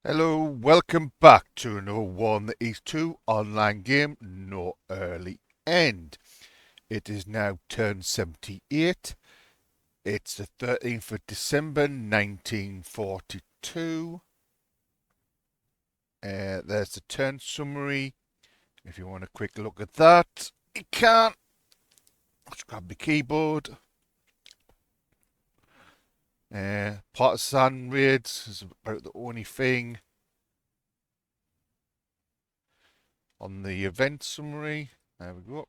Hello, welcome back to another one that is 2 online game, no early end. It is now turn 78. It's the 13th of December 1942. There's the turn summary. If you want a quick look at that, you can. Let's grab the keyboard. Partisan raids is about the only thing on the event summary. There we go.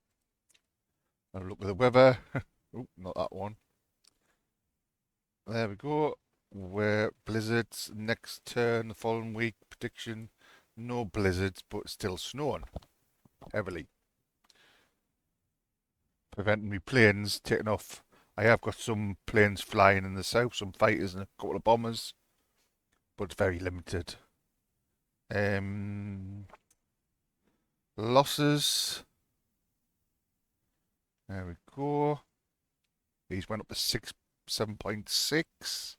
Have a look at the weather. Oh, not that one. There we go. Where blizzards next turn the following week prediction. No blizzards, but still snowing heavily. Preventing me planes taking off. I have got some planes flying in the south, some fighters and a couple of bombers, but very limited. Losses. There we go. These went up to 7.6.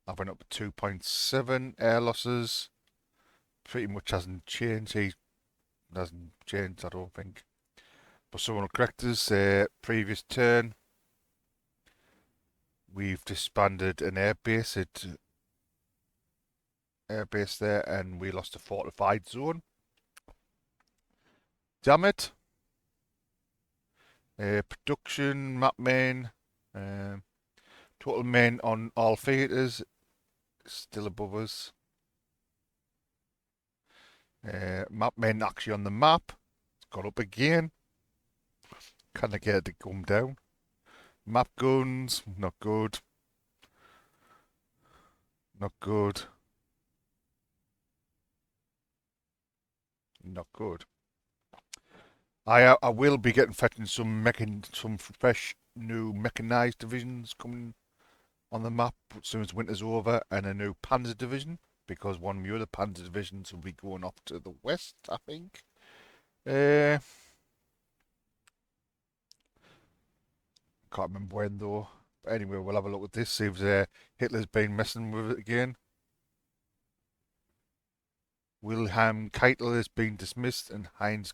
I went up to 2.7 air losses. Pretty much hasn't changed. He hasn't changed, I don't think. But someone will correct us. Previous turn, we've disbanded an airbase there, and we lost a fortified zone. Damn it. Production, map main, total main on all theatres, still above us. Map main actually on the map, it's got up again. Can I get it to come down? Map guns, not good. Not good. Not good. I will be getting fetching some fresh new mechanised divisions coming on the map as soon as winter's over, and a new Panzer division, because one of the other Panzer divisions will be going off to the west, I think. Can't remember when though. But anyway, we'll have a look at this, see if Hitler's been messing with it again. Wilhelm Keitel has been dismissed, and Heinz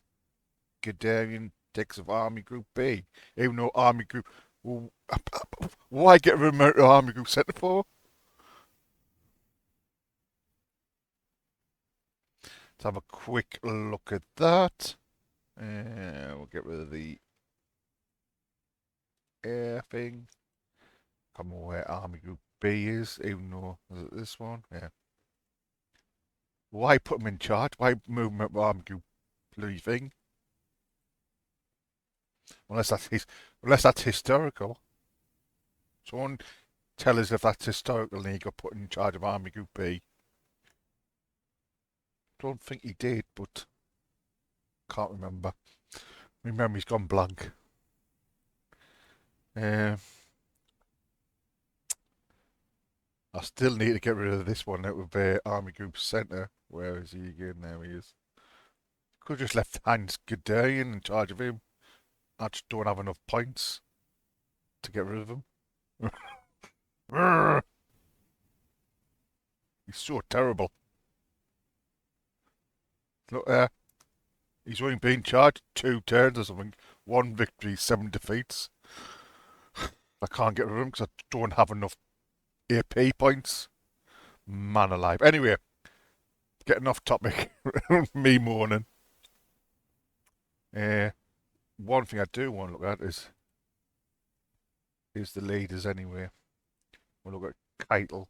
Guderian takes of Army Group B. Even though Army Group... Well, why get a remote Army Group Centre for? Let's have a quick look at that. We'll get rid of the air thing. Come on, where Army Group B is, even though... Is it this one? Yeah. Why put him in charge? Why move him up Army Group bloody thing? Unless that's historical. Someone tell us if that's historical and he got put in charge of Army Group B. Don't think he did, but can't remember. My memory's gone blank. I still need to get rid of this one out of Army Group Centre. Where is he again? There he is. Could have just left Hans Guderian in charge of him. I just don't have enough points to get rid of him. He's so terrible. Look there. He's only been charged 2 turns or something. 1 victory, 7 defeats. I can't get rid of him because I don't have enough AP points. Man alive. Anyway, getting off topic. Me moaning. One thing I do want to look at is the leaders anyway. We'll look at Keitel. I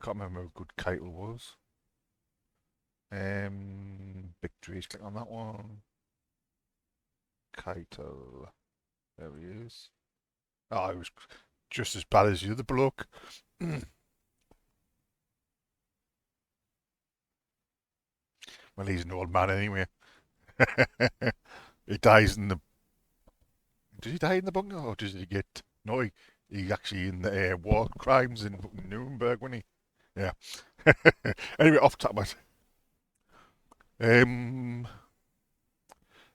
can't remember how good Keitel was. Victories, click on that one. Keitel. There he is. Oh, he was just as bad as the other bloke. Well, he's an old man anyway. He dies in the... Did he die in the bunker, or did he get... No, he actually in the war crimes in Nuremberg, wasn't he? Yeah. Anyway, off top.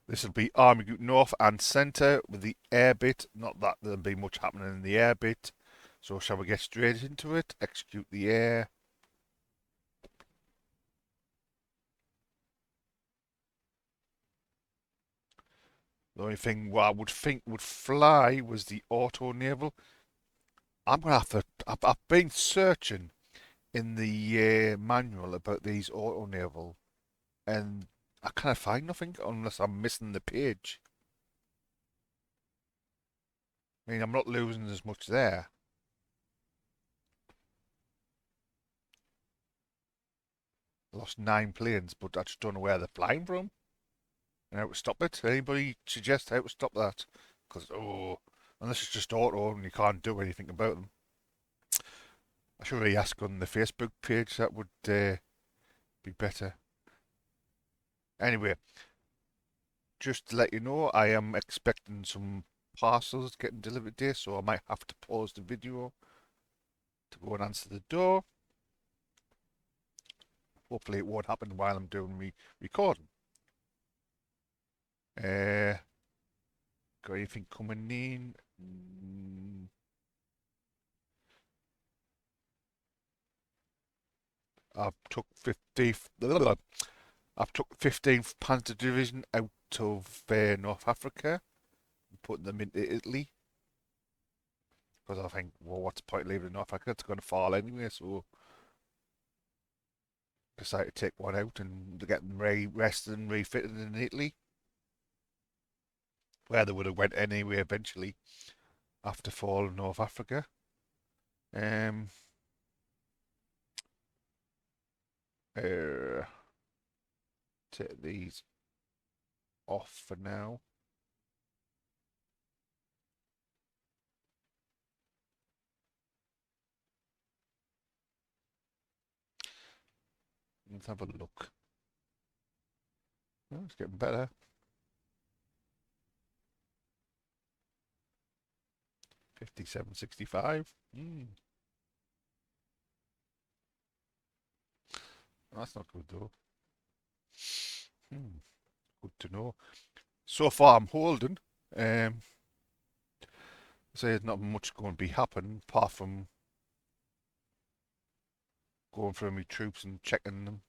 This will be Army Group North and Centre with the air bit. Not that there'll be much happening in the air bit. So shall we get straight into it? Execute the air. The only thing what I would think would fly was the auto naval. I'm gonna have to. I've been searching in the manual about these auto naval, and I can't find nothing unless I'm missing the page. I mean, I'm not losing as much there. I lost 9 planes, but I just don't know where they're flying from and how to stop it. Anybody suggest how to stop that? Because, unless it's just auto and you can't do anything about them. I should really ask on the Facebook page, that would be better. Anyway, just to let you know, I am expecting some parcels getting delivered today, so I might have to pause the video to go and answer the door. Hopefully it won't happen while I'm doing me recording. Got anything coming in? I've took 15th Panzer Division out of North Africa and putting them into Italy because I think, well, what's the point of leaving North Africa? It's going to fall anyway, so I decided to take one out and get them rested and refitted in Italy, where they would have went anyway eventually after fall in North Africa. Um, Take these off for now. Let's have a look. Oh, it's getting better. 57.65. That's not good though. Good to know. So far, I'm holding. Um, say there's not much going to be happening apart from going through my troops and checking them.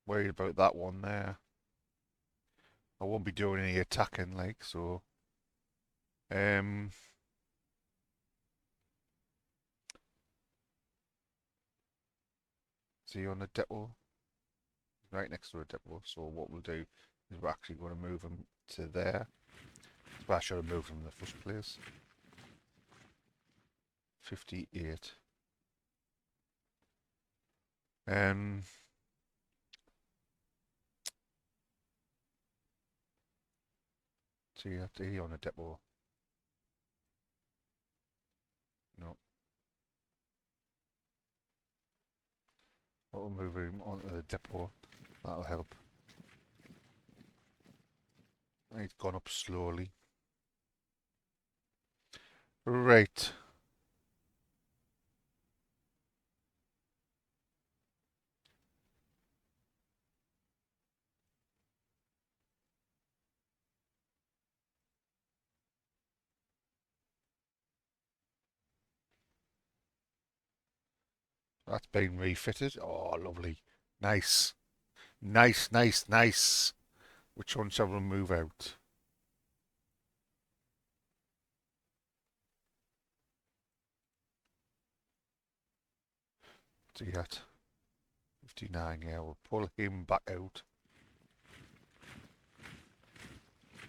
Worried about that one there. I won't be doing any attacking, like so. Um, See on the depot, right next to a depot. So what we'll do is we're actually going to move them to there. But I should have moved them in the first place. 58. So you have to be on a depot. No. We'll move him onto the depot. That'll help. He's gone up slowly. Right. That's been refitted. Oh, lovely. Nice. Nice, nice, nice. Which one shall we move out? See that? 59, yeah. We'll pull him back out.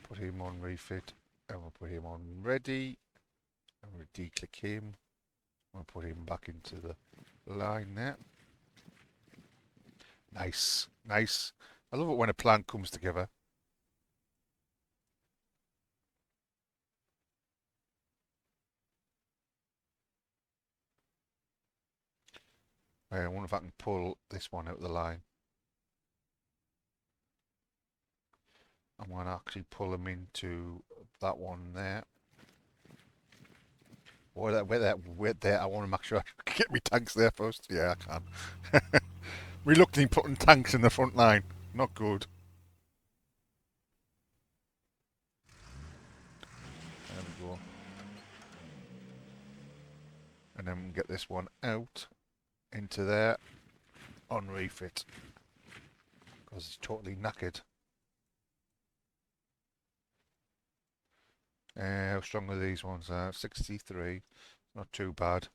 Put him on refit. And we'll put him on ready. And we'll declick him. We'll put him back into the line there. Nice. Nice. I love it when a plan comes together. I wonder if I can pull this one out of the line. I'm going to actually pull him into that one there. Wait there. I want to make sure I get my tanks there first. Yeah, I can. Reluctant putting tanks in the front line. Not good. There we go. And then get this one out into there on refit. because it's totally knackered. How strong are these ones? 63. Not too bad.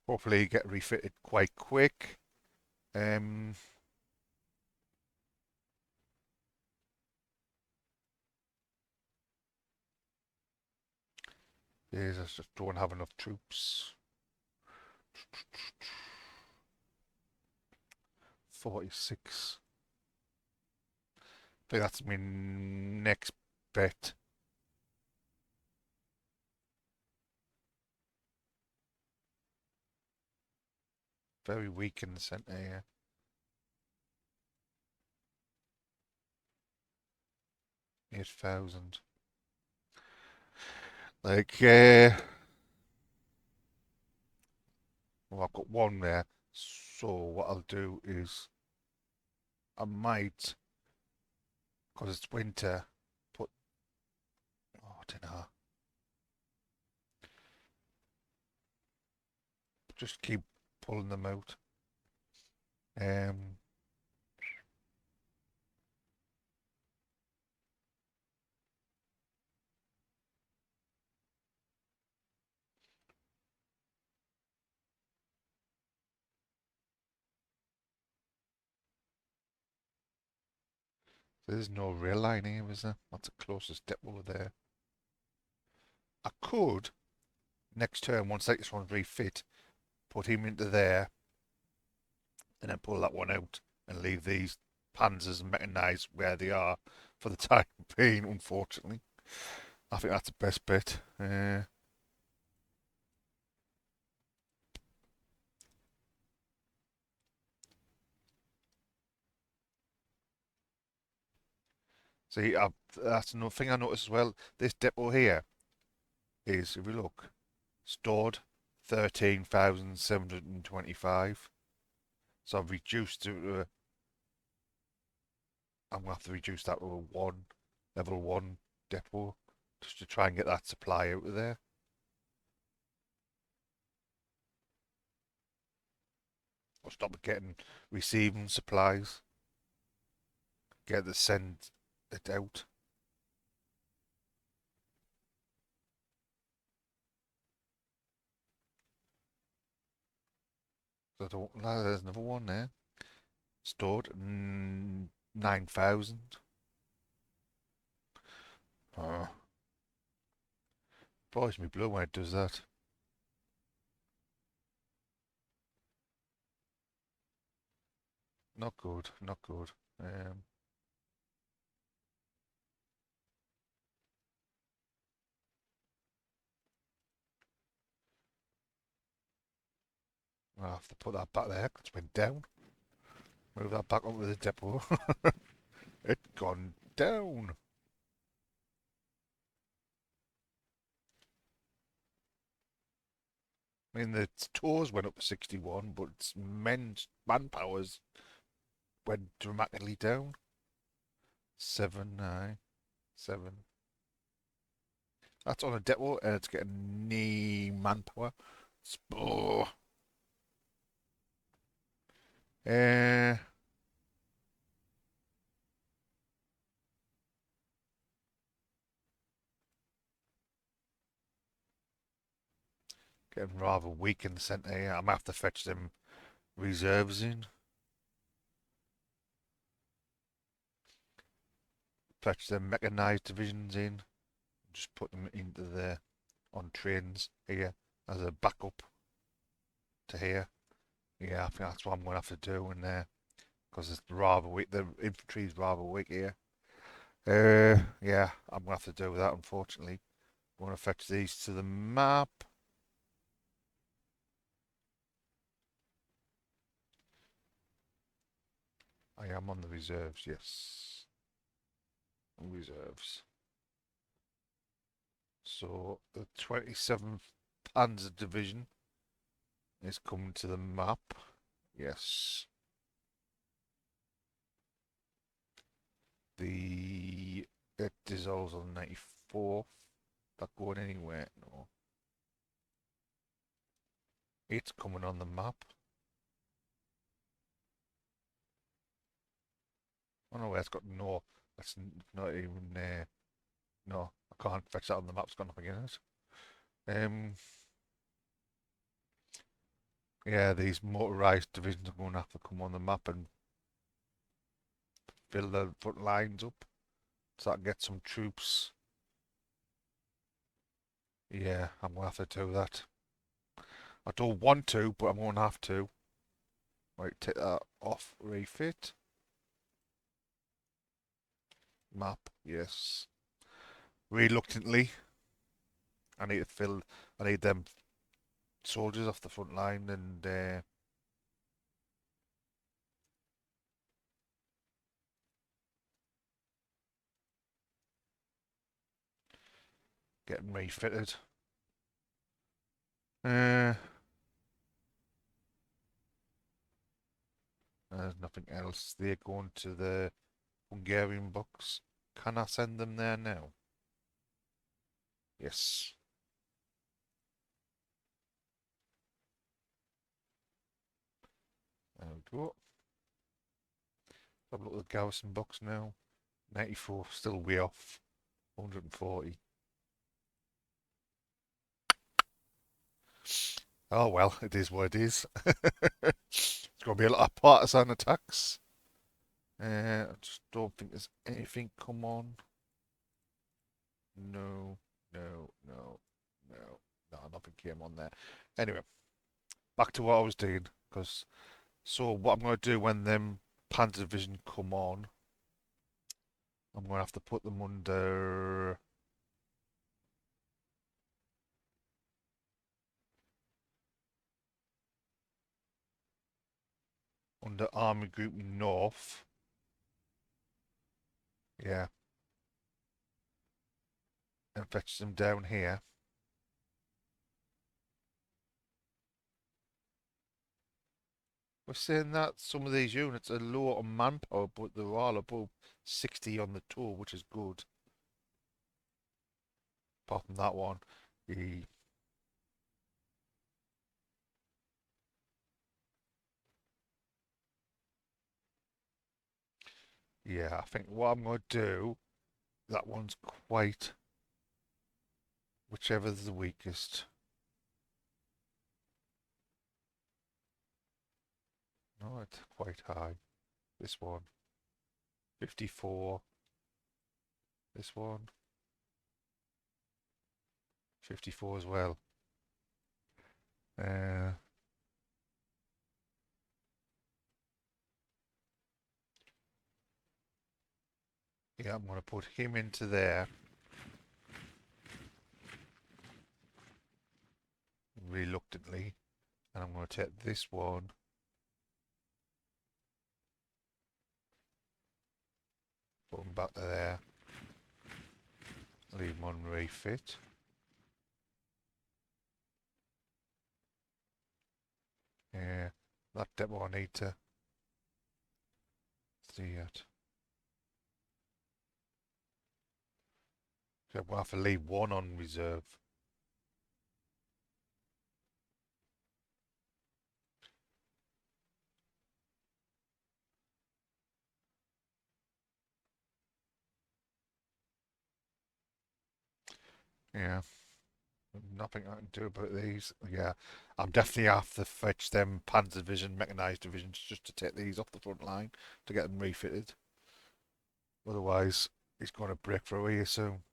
Hopefully get refitted quite quick. Um, I just don't have enough troops. 46. I think that's my next bet. Very weak in the centre here. 8,000. Like, well, I've got one there. So what I'll do is I might, because it's winter, put, oh, I don't know, just keep pulling them out. Um, there's no rail line here, is there? That's the closest depot there. I could, next turn, once this one's refit, put him into there and then pull that one out and leave these panzers and mechanised where they are for the time being, unfortunately. I think that's the best bet. See, that's another thing I noticed as well. This depot here is, if we look, stored 13,725. So I've reduced to, I'm going to have to reduce that to a level 1 depot, just to try and get that supply out of there. Or stop getting, receiving supplies. Get to send it out. So there's another one there. Stored 9,000. Oh, boys me blue when it does that. Not good, not good. I'll have to put that back there. It's went down. Move that back onto the depot. It's gone down. I mean, the tours went up to 61, but its men's manpowers went dramatically down. 7, 9, 7. That's on a depot, and it's getting knee manpower. Oh. Uh, Getting rather weak in the centre here. I'm going to have to fetch them reserves in. Fetch them mechanised divisions in. Just put them into there on trains here as a backup to here. Yeah, I think that's what I'm going to have to do in there because it's rather weak. The infantry is rather weak here. Yeah, I'm going to have to do that, unfortunately. I'm going to fetch these to the map. I am on the reserves, yes. Reserves. So the 27th Panzer Division is coming to the map. Yes. It dissolves on 94th. That going anywhere? No. It's coming on the map. Oh no, it's got no. That's not even. No, I can't fetch that on the map. It's got nothing in it. Yeah, these motorised divisions are going to have to come on the map and fill the front lines up so I can get some troops. Yeah, I'm going to have to do that. I don't want to, but I'm going to have to. Right, take that off. Refit. Map, yes. Reluctantly, I need to fill. I need them soldiers off the front line and get them refitted. Uh, there's nothing else. They're going to the Hungarian box. Can I send them there now? Yes. There we go. Have a look at the garrison box now. 94, still way off. 140. Oh well, it is what it is. It's going to be a lot of partisan attacks. I just don't think there's anything come on. No, no, no, no. No, nothing came on there. Anyway, back to what I was doing. So what I'm going to do when them Panzer Division come on, I'm going to have to put them under Army Group North. Yeah, and fetch them down here. We're saying that some of these units are low on manpower, but they're all above 60 on the tool, which is good. Apart from that one, the yeah, I think what I'm going to do, that one's quite whichever's the weakest. No, it's quite high. This one, 54. This one, 54 as well. Uh, yeah, I'm going to put him into there reluctantly, and I'm going to take this one, put him back to there, leave him on refit. Yeah, that depot I need to see it. So we'll have to leave one on reserve. Yeah, nothing I can do about these. Yeah, I'm definitely have to fetch them Panzer Division, Mechanized Divisions just to take these off the front line to get them refitted. Otherwise, he's going to break through here soon.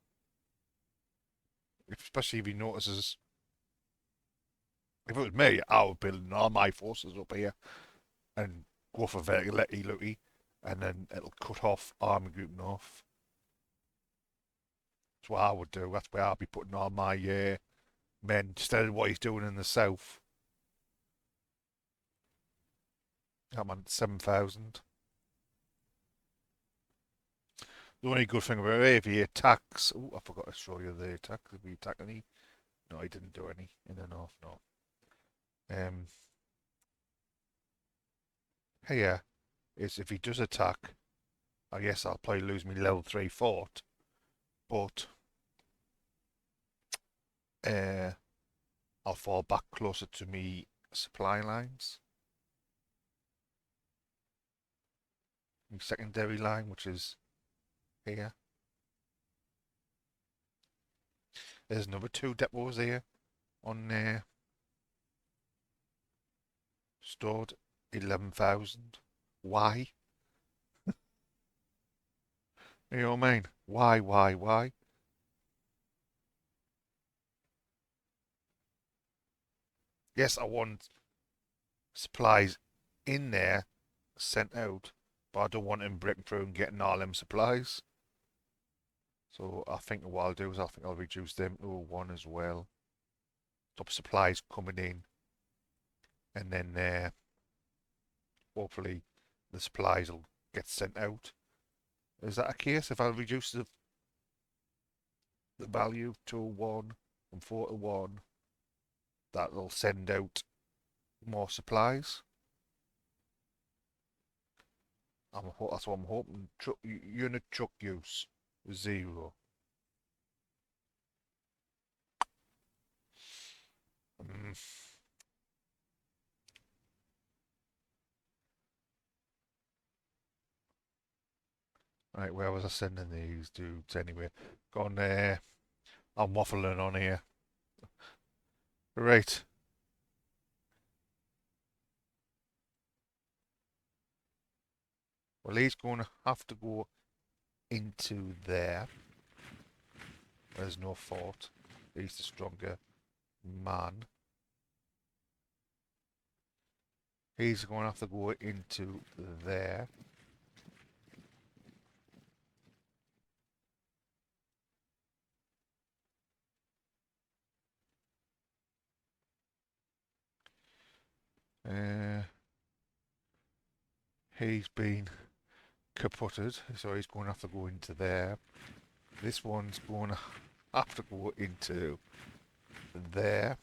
Especially if he notices. If it was me, I would build all my forces up here and go for Verticality Lucky, and then it'll cut off Army Group North. That's what I would do. That's where I'll be putting all my men instead of what he's doing in the south. I'm on 7,000. The only good thing about it, if he attacks. Oh, I forgot to show you the attack. Did he attack any? No, he didn't do any in the north. No. Um, here is if he does attack. I guess I'll probably lose me level 3 fort, but uh, I'll fall back closer to me supply lines. secondary line, which is here. There's another 2 depots here on there. Stored 11,000. Why? You know what I mean? Why? Yes, I want supplies in there sent out, but I don't want them breaking through and getting all them supplies. So I think what I'll do is I'll reduce them to 1 as well. Stop supplies coming in, and then hopefully the supplies will get sent out. Is that a case? If I reduce the value to 1 from 4 to 1, that'll send out more supplies. That's what I'm hoping. Unit truck use 0. Right, where was I sending these dudes anyway? Gone there. I'm waffling on here. Right. Well, he's going to have to go into there. There's no fault. He's the stronger man. He's going to have to go into there. He's been kaputted, so he's going to have to go into there. This one's going to have to go into there.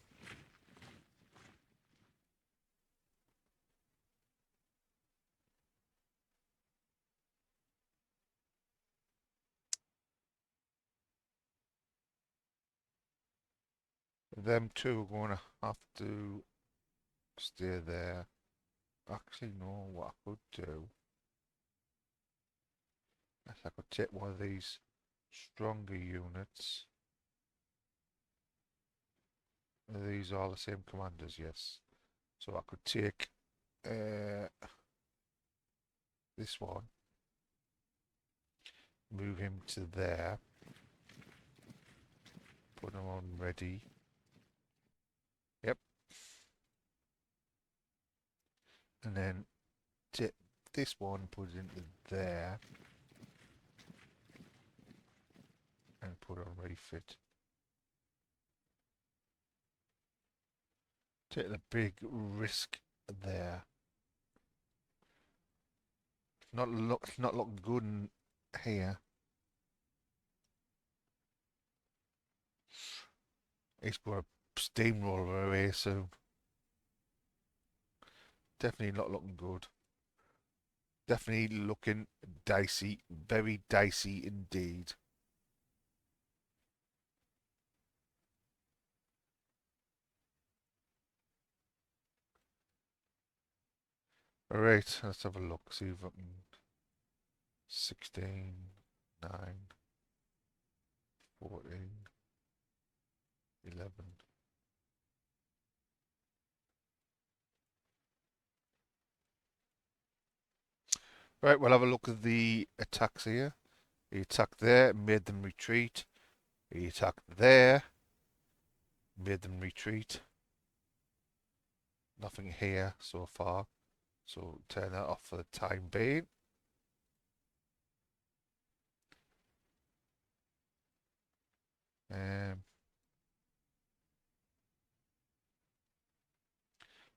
Them two are going to have to stay there. Actually, no, what I could do is I could take one of these stronger units. These are all the same commanders, yes. So I could take this one, move him to there, put him on ready. Yep. And then take this one, put it into there, and put on ready fit. Take the big risk there. It's not looking good in here. He's going to steamroller away soon. Definitely not looking good. Definitely looking dicey. Very dicey indeed. Alright, let's have a look. See if I can... 16, 9, 14, 11. Right, we'll have a look at the attacks here. He attacked there, made them retreat. He attacked there, made them retreat. Nothing here so far, so turn that off for the time being.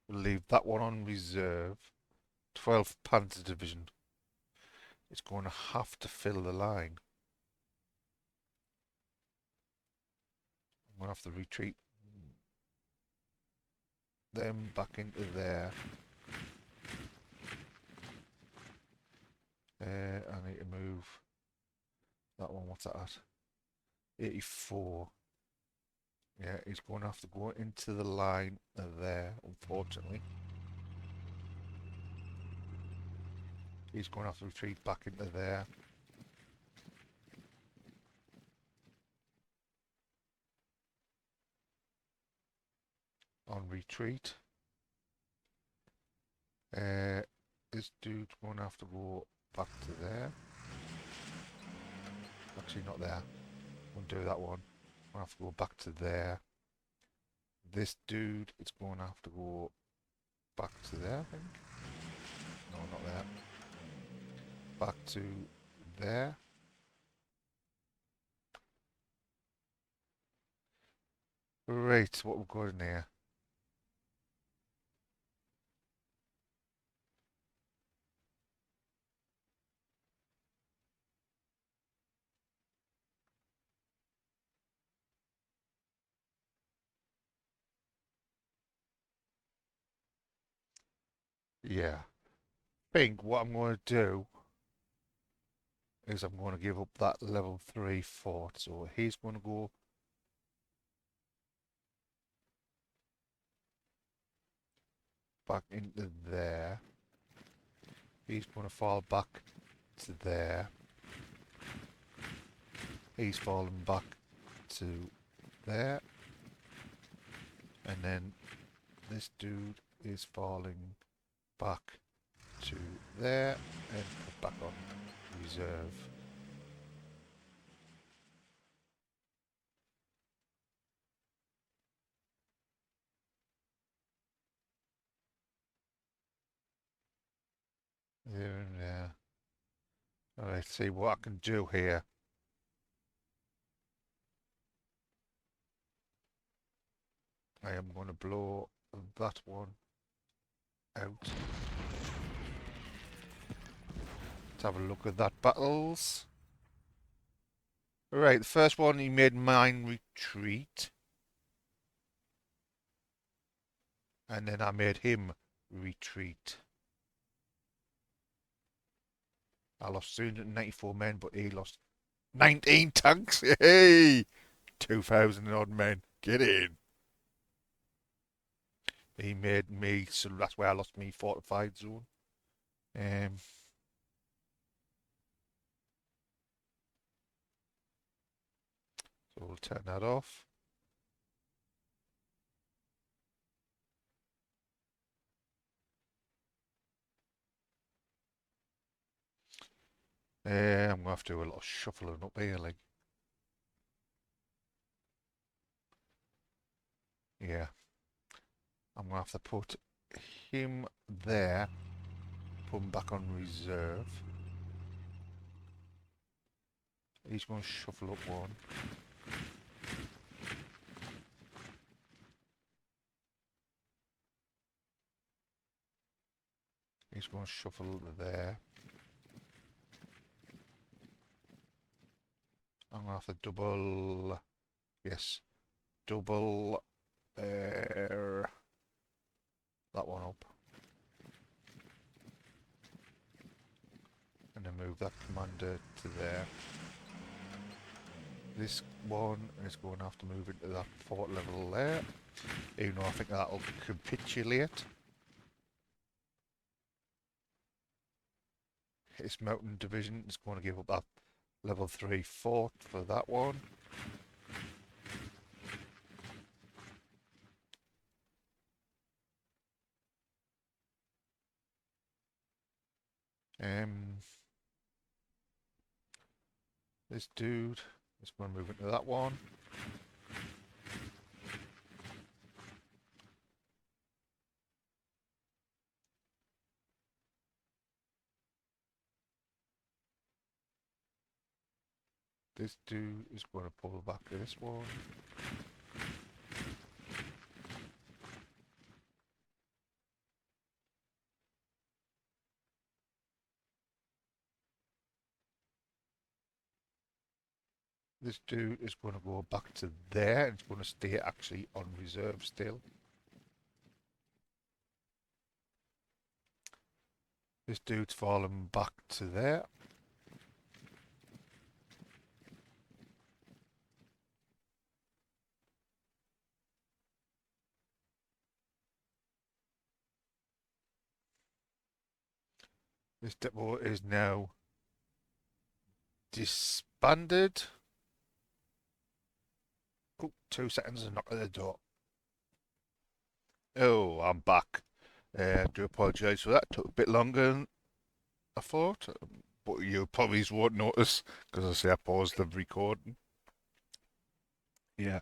We'll leave that one on reserve. 12th Panzer Division. It's going to have to fill the line. I'm going to have to retreat them back into there. I need to move that one. What's that at? 84. Yeah, he's going to have to go into the line there, unfortunately. He's going to have to retreat back into there. On retreat. This dude's going to have to go back to there. Actually, not there. Won't do that one. I'll have to go back to there. This dude is going to have to go back to there, I think. No, not there. Back to there. Right, what we've got in here. Yeah. I think what I'm going to do is I'm going to give up that level 3 fort. So he's going to go back into there. He's going to fall back to there. He's falling back to there. And then this dude is falling back to there and put back on reserve. There and there. Alright, see what I can do here. I am going to blow that one out. Let's have a look at that battles. Right, the first one he made mine retreat. And then I made him retreat. I lost 394 men, but he lost 19 tanks. Hey! 2,000 odd men. Get in. He made me, so that's why I lost me fortified zone. So we'll turn that off. I'm going to have to do a lot of shuffling up here, like. Yeah. I'm going to have to put him there. Put him back on reserve. He's going to shuffle up one. He's going to shuffle there. I'm going to have to double... Yes. Double... that one up. And then move that commander to there. This one is going to have to move into that fort level there. Even though I think that'll capitulate. His mountain division is going to give up that level 3 fort for that one. This dude is going to move into that one. This dude is going to pull back to this one. This dude is going to go back to there. It's going to stay actually on reserve still. This dude's fallen back to there. This depot is now disbanded. Oh, 2 seconds and knock at the door. Oh, I'm back. I do apologise for that. Took a bit longer than I thought, but you probably won't notice because I say I paused the recording. Yeah,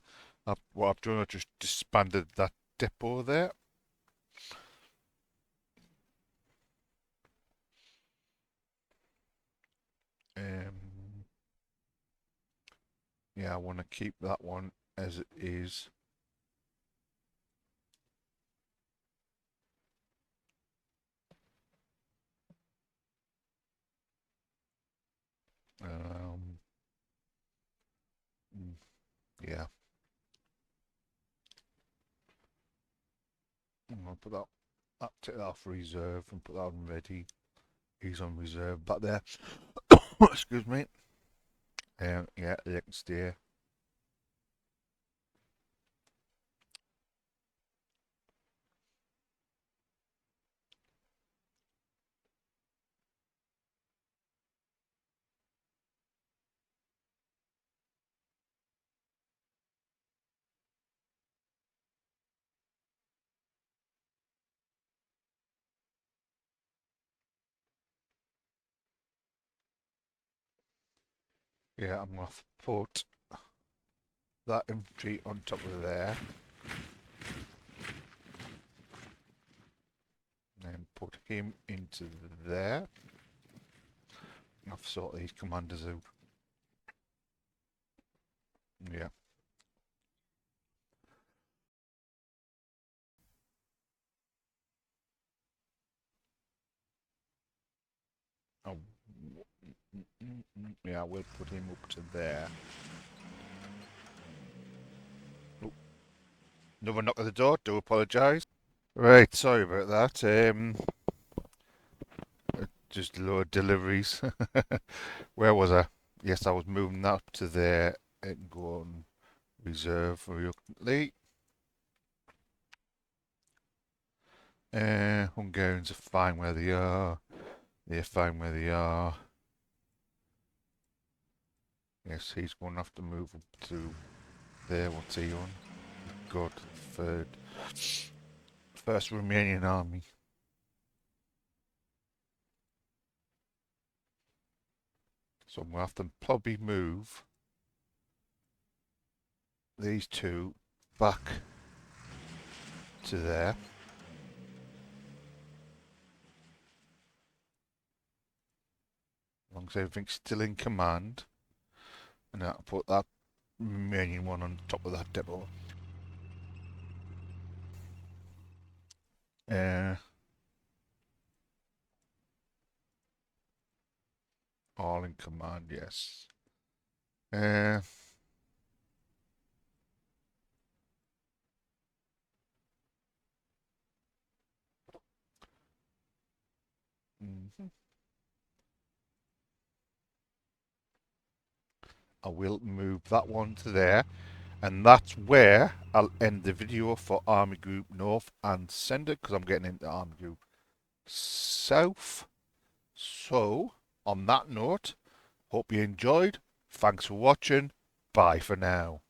what I've done, I just disbanded that depot there. Um, yeah, I want to keep that one as it is. Um, mm, yeah, I'm gonna put that take that off reserve and put that on ready. He's on reserve back there. Excuse me. Yeah, they can stay. Yeah, I'm gonna put that infantry on top of there, and then put him into there. I've sorted these commanders out. Yeah. Oh, yeah, we'll put him up to there. Oh, another knock at the door. Do apologise. Right, sorry about that. Just a load of deliveries. Where was I? Yes, I was moving that up to there and go on reserve reluctantly. Hungarians are fine where they are. They're fine where they are. Yes, he's going to have to move up to there. What's he on? God, first Romanian army. So I'm going to have to probably move these two back to there. As long as everything's still in command. And I'll put that Romanian one on top of that depot. Uh, all in command, yes. Uh, mhm. I will move that one to there. And that's where I'll end the video for Army Group North and send it because I'm getting into Army Group South. So, on that note, hope you enjoyed. Thanks for watching. Bye for now.